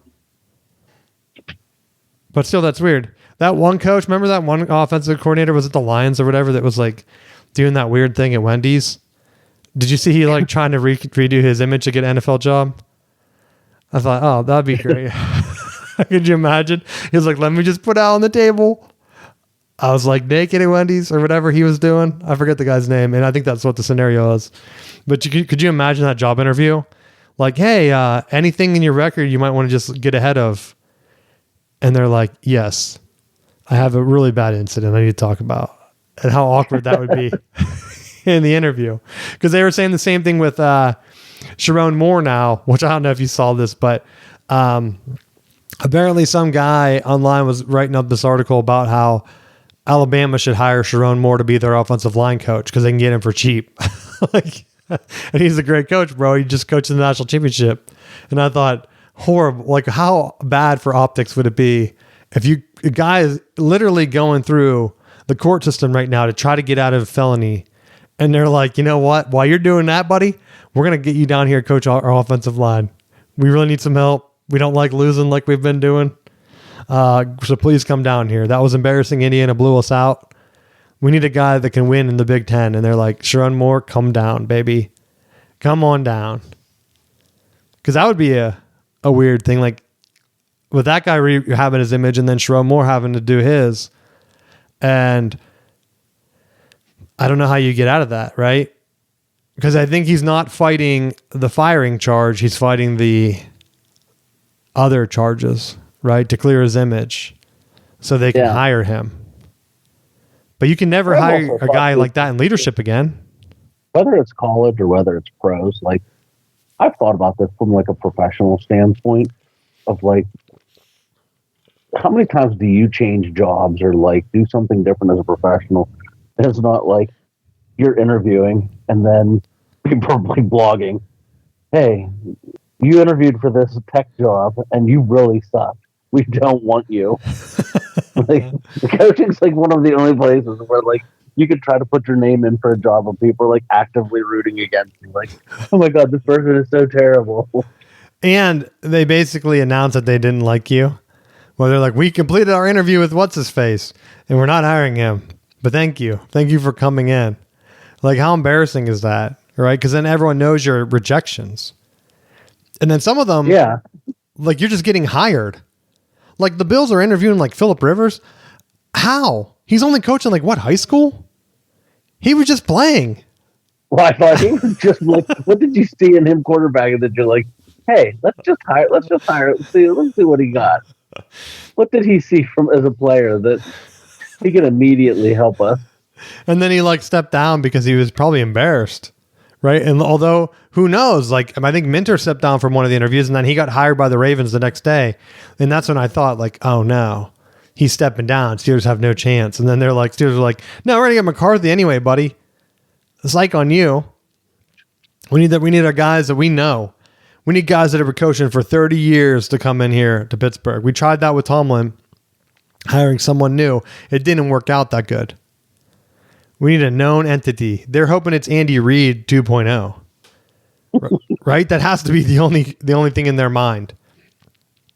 But still, that's weird. That one coach, remember that one offensive coordinator was at the Lions or whatever that was, like, doing that weird thing at Wendy's? Did you see he like trying to redo his image to get an NFL job? I thought, oh, that'd be great. Could you imagine? He was like, let me just put out on the table. I was like naked at Wendy's or whatever he was doing. I forget the guy's name. And I think that's what the scenario is. But could you imagine that job interview? Like, hey, anything in your record you might want to just get ahead of. And they're like, yes, I have a really bad incident I need to talk about. And how awkward that would be. In the interview, because they were saying the same thing with Sharon Moore now, which I don't know if you saw this, but apparently some guy online was writing up this article about how Alabama should hire Sharon Moore to be their offensive line coach because they can get him for cheap. Like, and he's a great coach, bro. He just coached in the national championship. And I thought, horrible. Like, how bad for optics would it be if a guy is literally going through the court system right now to try to get out of a felony. And they're like, you know what? While you're doing that, buddy, we're going to get you down here, coach our offensive line. We really need some help. We don't like losing like we've been doing. So please come down here. That was embarrassing. Indiana blew us out. We need a guy that can win in the Big Ten. And they're like, Sharon Moore, come down, baby. Come on down. Because that would be a weird thing. Like, with that guy having his image and then Sharon Moore having to do his. And I don't know how you get out of that, right? Because I think he's not fighting the firing charge. He's fighting the other charges, right? To clear his image so they can hire him. But you can never hire a guy like that in leadership again. Whether it's college or whether it's pros, like, I've thought about this from like a professional standpoint of like, how many times do you change jobs or like do something different as a professional? It's not like you're interviewing and then people are like blogging, hey, you interviewed for this tech job and you really suck. We don't want you. Like, coaching's like one of the only places where like you could try to put your name in for a job and people are like actively rooting against you. Like, oh my God, this person is so terrible. And they basically announced that they didn't like you. Well, they're like, we completed our interview with what's-his-face and we're not hiring him. But thank you. Thank you for coming in. Like, how embarrassing is that? Right? Because then everyone knows your rejections. And then some of them, like, you're just getting hired. Like, the Bills are interviewing, like, Phillip Rivers. How? He's only coaching, like, what, high school? He was just playing. Well, I thought he was just like, what did you see in him quarterbacking that you're like, hey, let's just hire. Let's see what he got. What did he see from as a player that he can immediately help us? And then he like stepped down because he was probably embarrassed, right? And although who knows, like I think Minter stepped down from one of the interviews and then he got hired by the Ravens the next day. And that's when I thought like, oh no, he's stepping down. Steelers have no chance. And then Steelers are like, no, we're going to get McCarthy anyway, buddy. It's like on you. We need our guys that we know. We need guys that have been coaching for 30 years to come in here to Pittsburgh. We tried that with Tomlin, hiring someone new. It didn't work out that good. We need a known entity. They're hoping it's Andy Reid 2.0. Right? That has to be the only thing in their mind.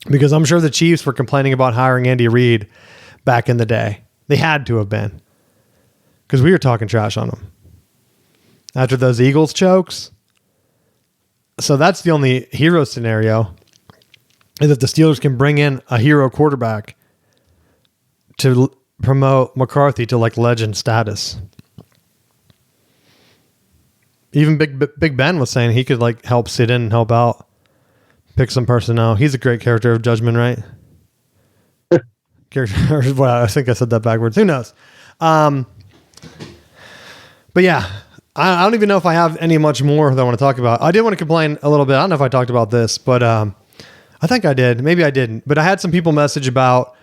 Because I'm sure the Chiefs were complaining about hiring Andy Reid back in the day. They had to have been. Because we were talking trash on them. After those Eagles chokes. So that's the only hero scenario. Is that the Steelers can bring in a hero quarterback to promote McCarthy to like legend status. Even Big Ben was saying he could like help sit in and help out, pick some personnel. He's a great character of judgment, right? Well, I think I said that backwards. Who knows? But yeah, I don't even know if I have any much more that I want to talk about. I did want to complain a little bit. I don't know if I talked about this, but I think I did. Maybe I didn't. But I had some people message about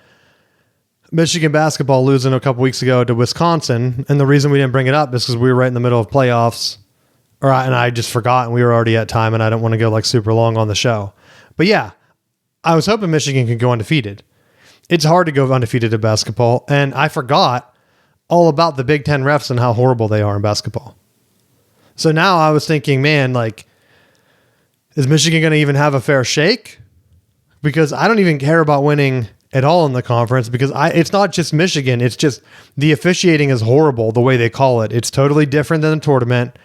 Michigan basketball losing a couple weeks ago to Wisconsin, and the reason we didn't bring it up is because we were right in the middle of playoffs. And I just forgot, and we were already at time, and I don't want to go like super long on the show. But yeah, I was hoping Michigan could go undefeated. It's hard to go undefeated in basketball, and I forgot all about the Big Ten refs and how horrible they are in basketball. So now I was thinking, man, like, is Michigan going to even have a fair shake? Because I don't even care about winning at all in the conference because it's not just Michigan. It's just the officiating is horrible the way they call it. It's totally different than the tournament.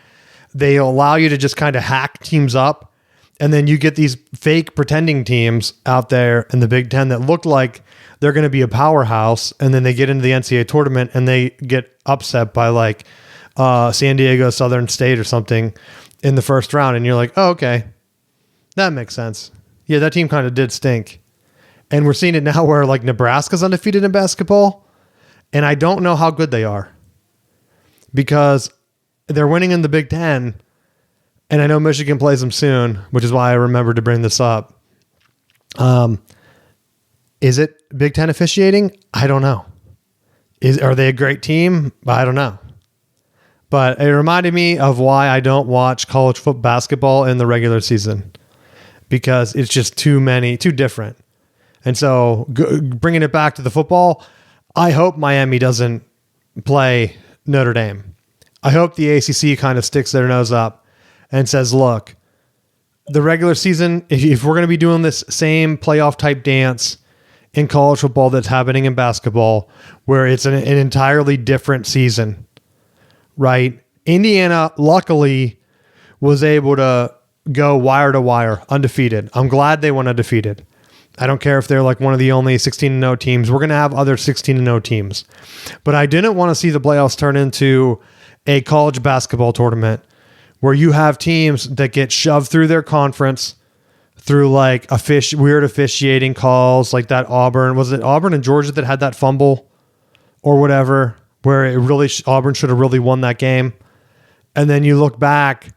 They allow you to just kind of hack teams up, and then you get these fake pretending teams out there in the Big Ten that look like they're going to be a powerhouse, and then they get into the NCAA tournament and they get upset by like San Diego Southern State or something in the first round, and you're like, oh, okay, that makes sense. Yeah, that team kind of did stink. And we're seeing it now where like Nebraska's undefeated in basketball, and I don't know how good they are because they're winning in the Big Ten, and I know Michigan plays them soon, which is why I remembered to bring this up. Is it Big Ten officiating? I don't know. Are they a great team? I don't know. But it reminded me of why I don't watch college football basketball in the regular season because it's just too different. And so bringing it back to the football, I hope Miami doesn't play Notre Dame. I hope the ACC kind of sticks their nose up and says, look, the regular season, if we're going to be doing this same playoff type dance in college football that's happening in basketball, where it's an entirely different season, right? Indiana, luckily, was able to go wire to wire, undefeated. I'm glad they went undefeated. I don't care if they're like one of the only 16-0 teams. We're going to have other 16-0 teams. But I didn't want to see the playoffs turn into a college basketball tournament where you have teams that get shoved through their conference through like weird officiating calls like that was it Auburn and Georgia that had that fumble or whatever, where it really Auburn should have really won that game. And then you look back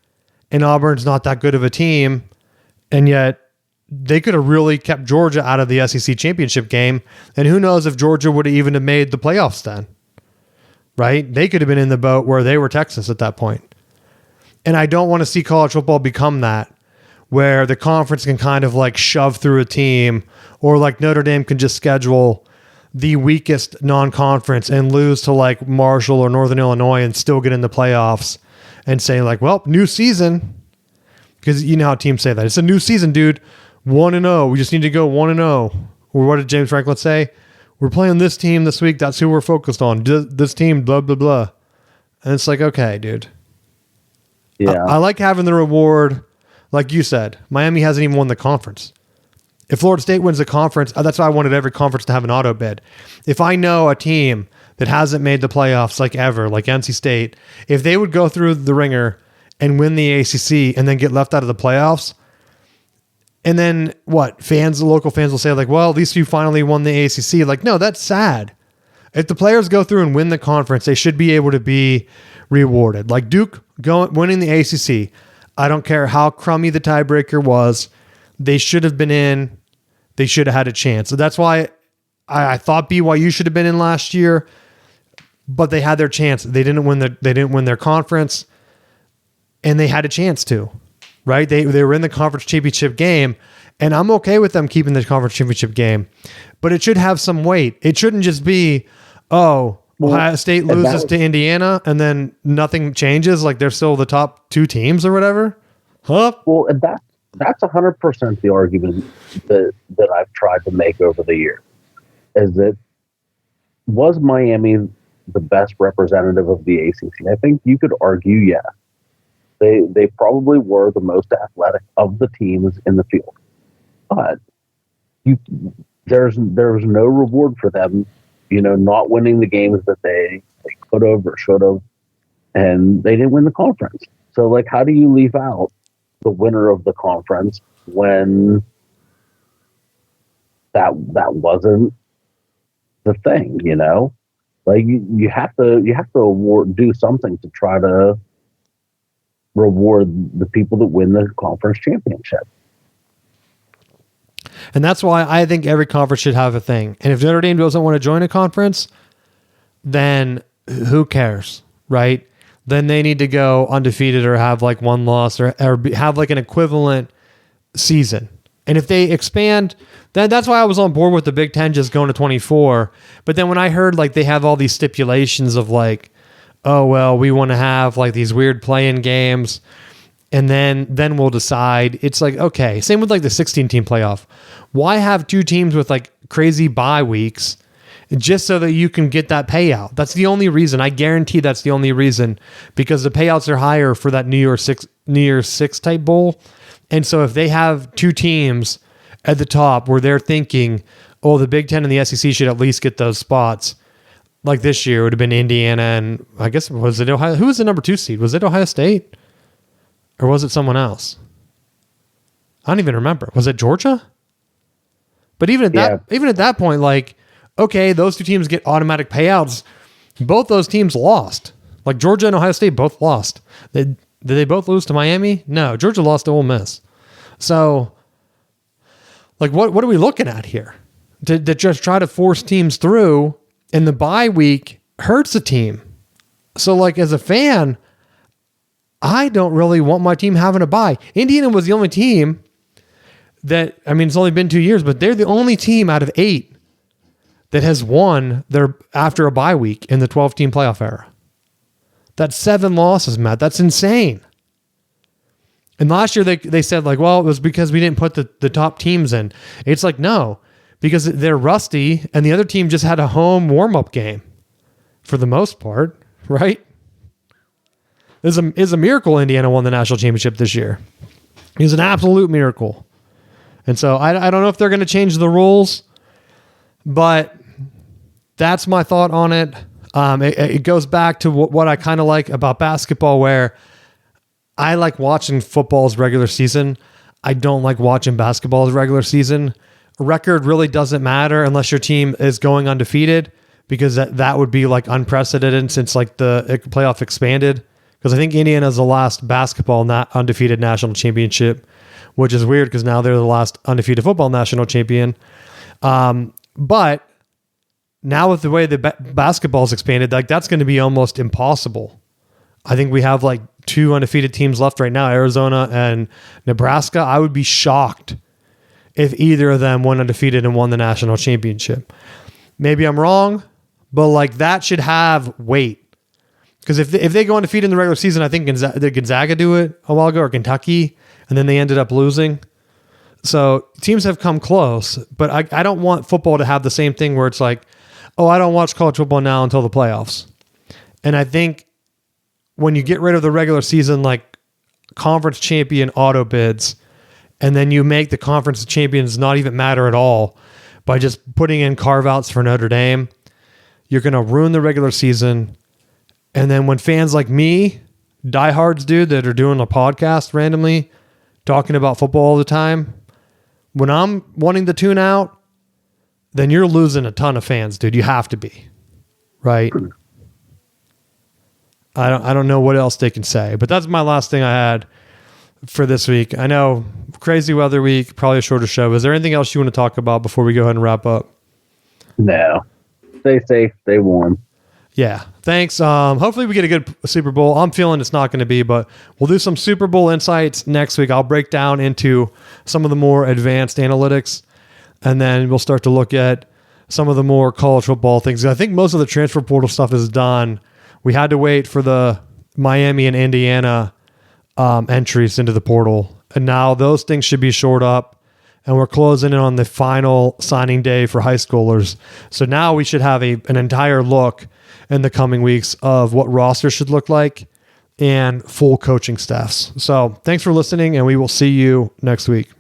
and Auburn's not that good of a team, and yet they could have really kept Georgia out of the SEC championship game. And who knows if Georgia would have even have made the playoffs then. Right? They could have been in the boat where they were Texas at that point. And I don't want to see college football become that, where the conference can kind of like shove through a team, or like Notre Dame can just schedule the weakest non-conference and lose to like Marshall or Northern Illinois and still get in the playoffs and say like, well, new season. Because you know how teams say that. It's a new season, dude. 1-0. We just need to go 1-0. Or what did James Franklin say? We're playing this team this week. That's who we're focused on. This team, blah, blah, blah. And it's like, okay, dude. Yeah. I like having the reward. Like you said, Miami hasn't even won the conference. If Florida State wins the conference, that's why I wanted every conference to have an auto bid. If I know a team that hasn't made the playoffs like ever, like NC State, if they would go through the ringer and win the ACC and then get left out of the playoffs, and then what? The local fans will say like, well, at least you finally won the ACC. Like, no, that's sad. If the players go through and win the conference, they should be able to be rewarded. Like Duke winning the ACC. I don't care how crummy the tiebreaker was. They should have been in. They should have had a chance. So that's why I thought BYU should have been in last year, but they had their chance. They didn't win their conference, and they had a chance to, right? They were in the conference championship game, and I'm okay with them keeping the conference championship game, but it should have some weight. It shouldn't just be, Ohio State loses to Indiana and then nothing changes. Like they're still the top two teams or whatever. Huh? Well, and that's 100% the argument that I've tried to make over the year. Is that was Miami the best representative of the ACC? I think you could argue, yeah. They probably were the most athletic of the teams in the field. But there's no reward for them, not winning the games that they could have or should have, and they didn't win the conference. So, like, how do you leave out the winner of the conference when that wasn't the thing? Like you have to do something to try to reward the people that win the conference championship. And that's why I think every conference should have a thing. And if Notre Dame doesn't want to join a conference, then who cares, right? Then they need to go undefeated or have like one loss or have like an equivalent season. And if they expand, then that's why I was on board with the Big Ten just going to 24. But then when I heard like they have all these stipulations of like, oh, well, we want to have like these weird play-in games, and then we'll decide. It's like, okay, same with like the 16-team playoff. Why have two teams with like crazy bye weeks just so that you can get that payout? That's the only reason. I guarantee that's the only reason, because the payouts are higher for that New Year's Six type bowl. And so if they have two teams at the top where they're thinking, oh, the Big Ten and the SEC should at least get those spots, like this year it would have been Indiana and I guess, was it Ohio? Who was the number 2 seed? Was it Ohio State? Or was it someone else? I don't even remember. Was it Georgia? But even at that point, like, okay, those two teams get automatic payouts. Both those teams lost. Like Georgia and Ohio State both lost. Did they both lose to Miami? No, Georgia lost to Ole Miss. So, like, what are we looking at here? To just try to force teams through, and the bye week hurts a team. So, like, as a fan, I don't really want my team having a bye. Indiana was the only team that, I mean, it's only been 2 years, but they're the only team out of 8 that has won after a bye week in the 12-team playoff era. That's 7 losses, Matt. That's insane. And last year they said like, well, it was because we didn't put the top teams in. It's like, no, because they're rusty and the other team just had a home warm-up game for the most part, right? It's a miracle Indiana won the national championship this year. It's an absolute miracle. And so I don't know if they're going to change the rules, but that's my thought on it. It goes back to what I kind of like about basketball, where I like watching football's regular season. I don't like watching basketball's regular season. A record really doesn't matter unless your team is going undefeated, because that would be like unprecedented since like the playoff expanded. Because I think Indiana is the last basketball undefeated national championship, which is weird because now they're the last undefeated football national champion. But now with the way the basketball's expanded, like that's going to be almost impossible. I think we have like 2 undefeated teams left right now, Arizona and Nebraska. I would be shocked if either of them went undefeated and won the national championship. Maybe I'm wrong, but like that should have weight. Because if they go undefeated in the regular season, I think did Gonzaga do it a while ago, or Kentucky, and then they ended up losing. So teams have come close, but I don't want football to have the same thing where it's like, oh, I don't watch college football now until the playoffs. And I think when you get rid of the regular season, like conference champion auto bids, and then you make the conference champions not even matter at all by just putting in carve-outs for Notre Dame, you're going to ruin the regular season. And then when fans like me, diehards, dude, that are doing a podcast randomly, talking about football all the time, when I'm wanting to tune out, then you're losing a ton of fans, dude. You have to be. right? I don't know what else they can say, but that's my last thing I had for this week. I know crazy weather week, probably a shorter show. Is there anything else you want to talk about before we go ahead and wrap up? No. Stay safe, stay warm. Yeah. Thanks. Hopefully we get a good Super Bowl. I'm feeling it's not going to be, but we'll do some Super Bowl insights next week. I'll break down into some of the more advanced analytics, and then we'll start to look at some of the more college football things. I think most of the transfer portal stuff is done. We had to wait for the Miami and Indiana entries into the portal, and now those things should be shored up. And we're closing in on the final signing day for high schoolers. So now we should have an entire look in the coming weeks of what rosters should look like and full coaching staffs. So thanks for listening, and we will see you next week.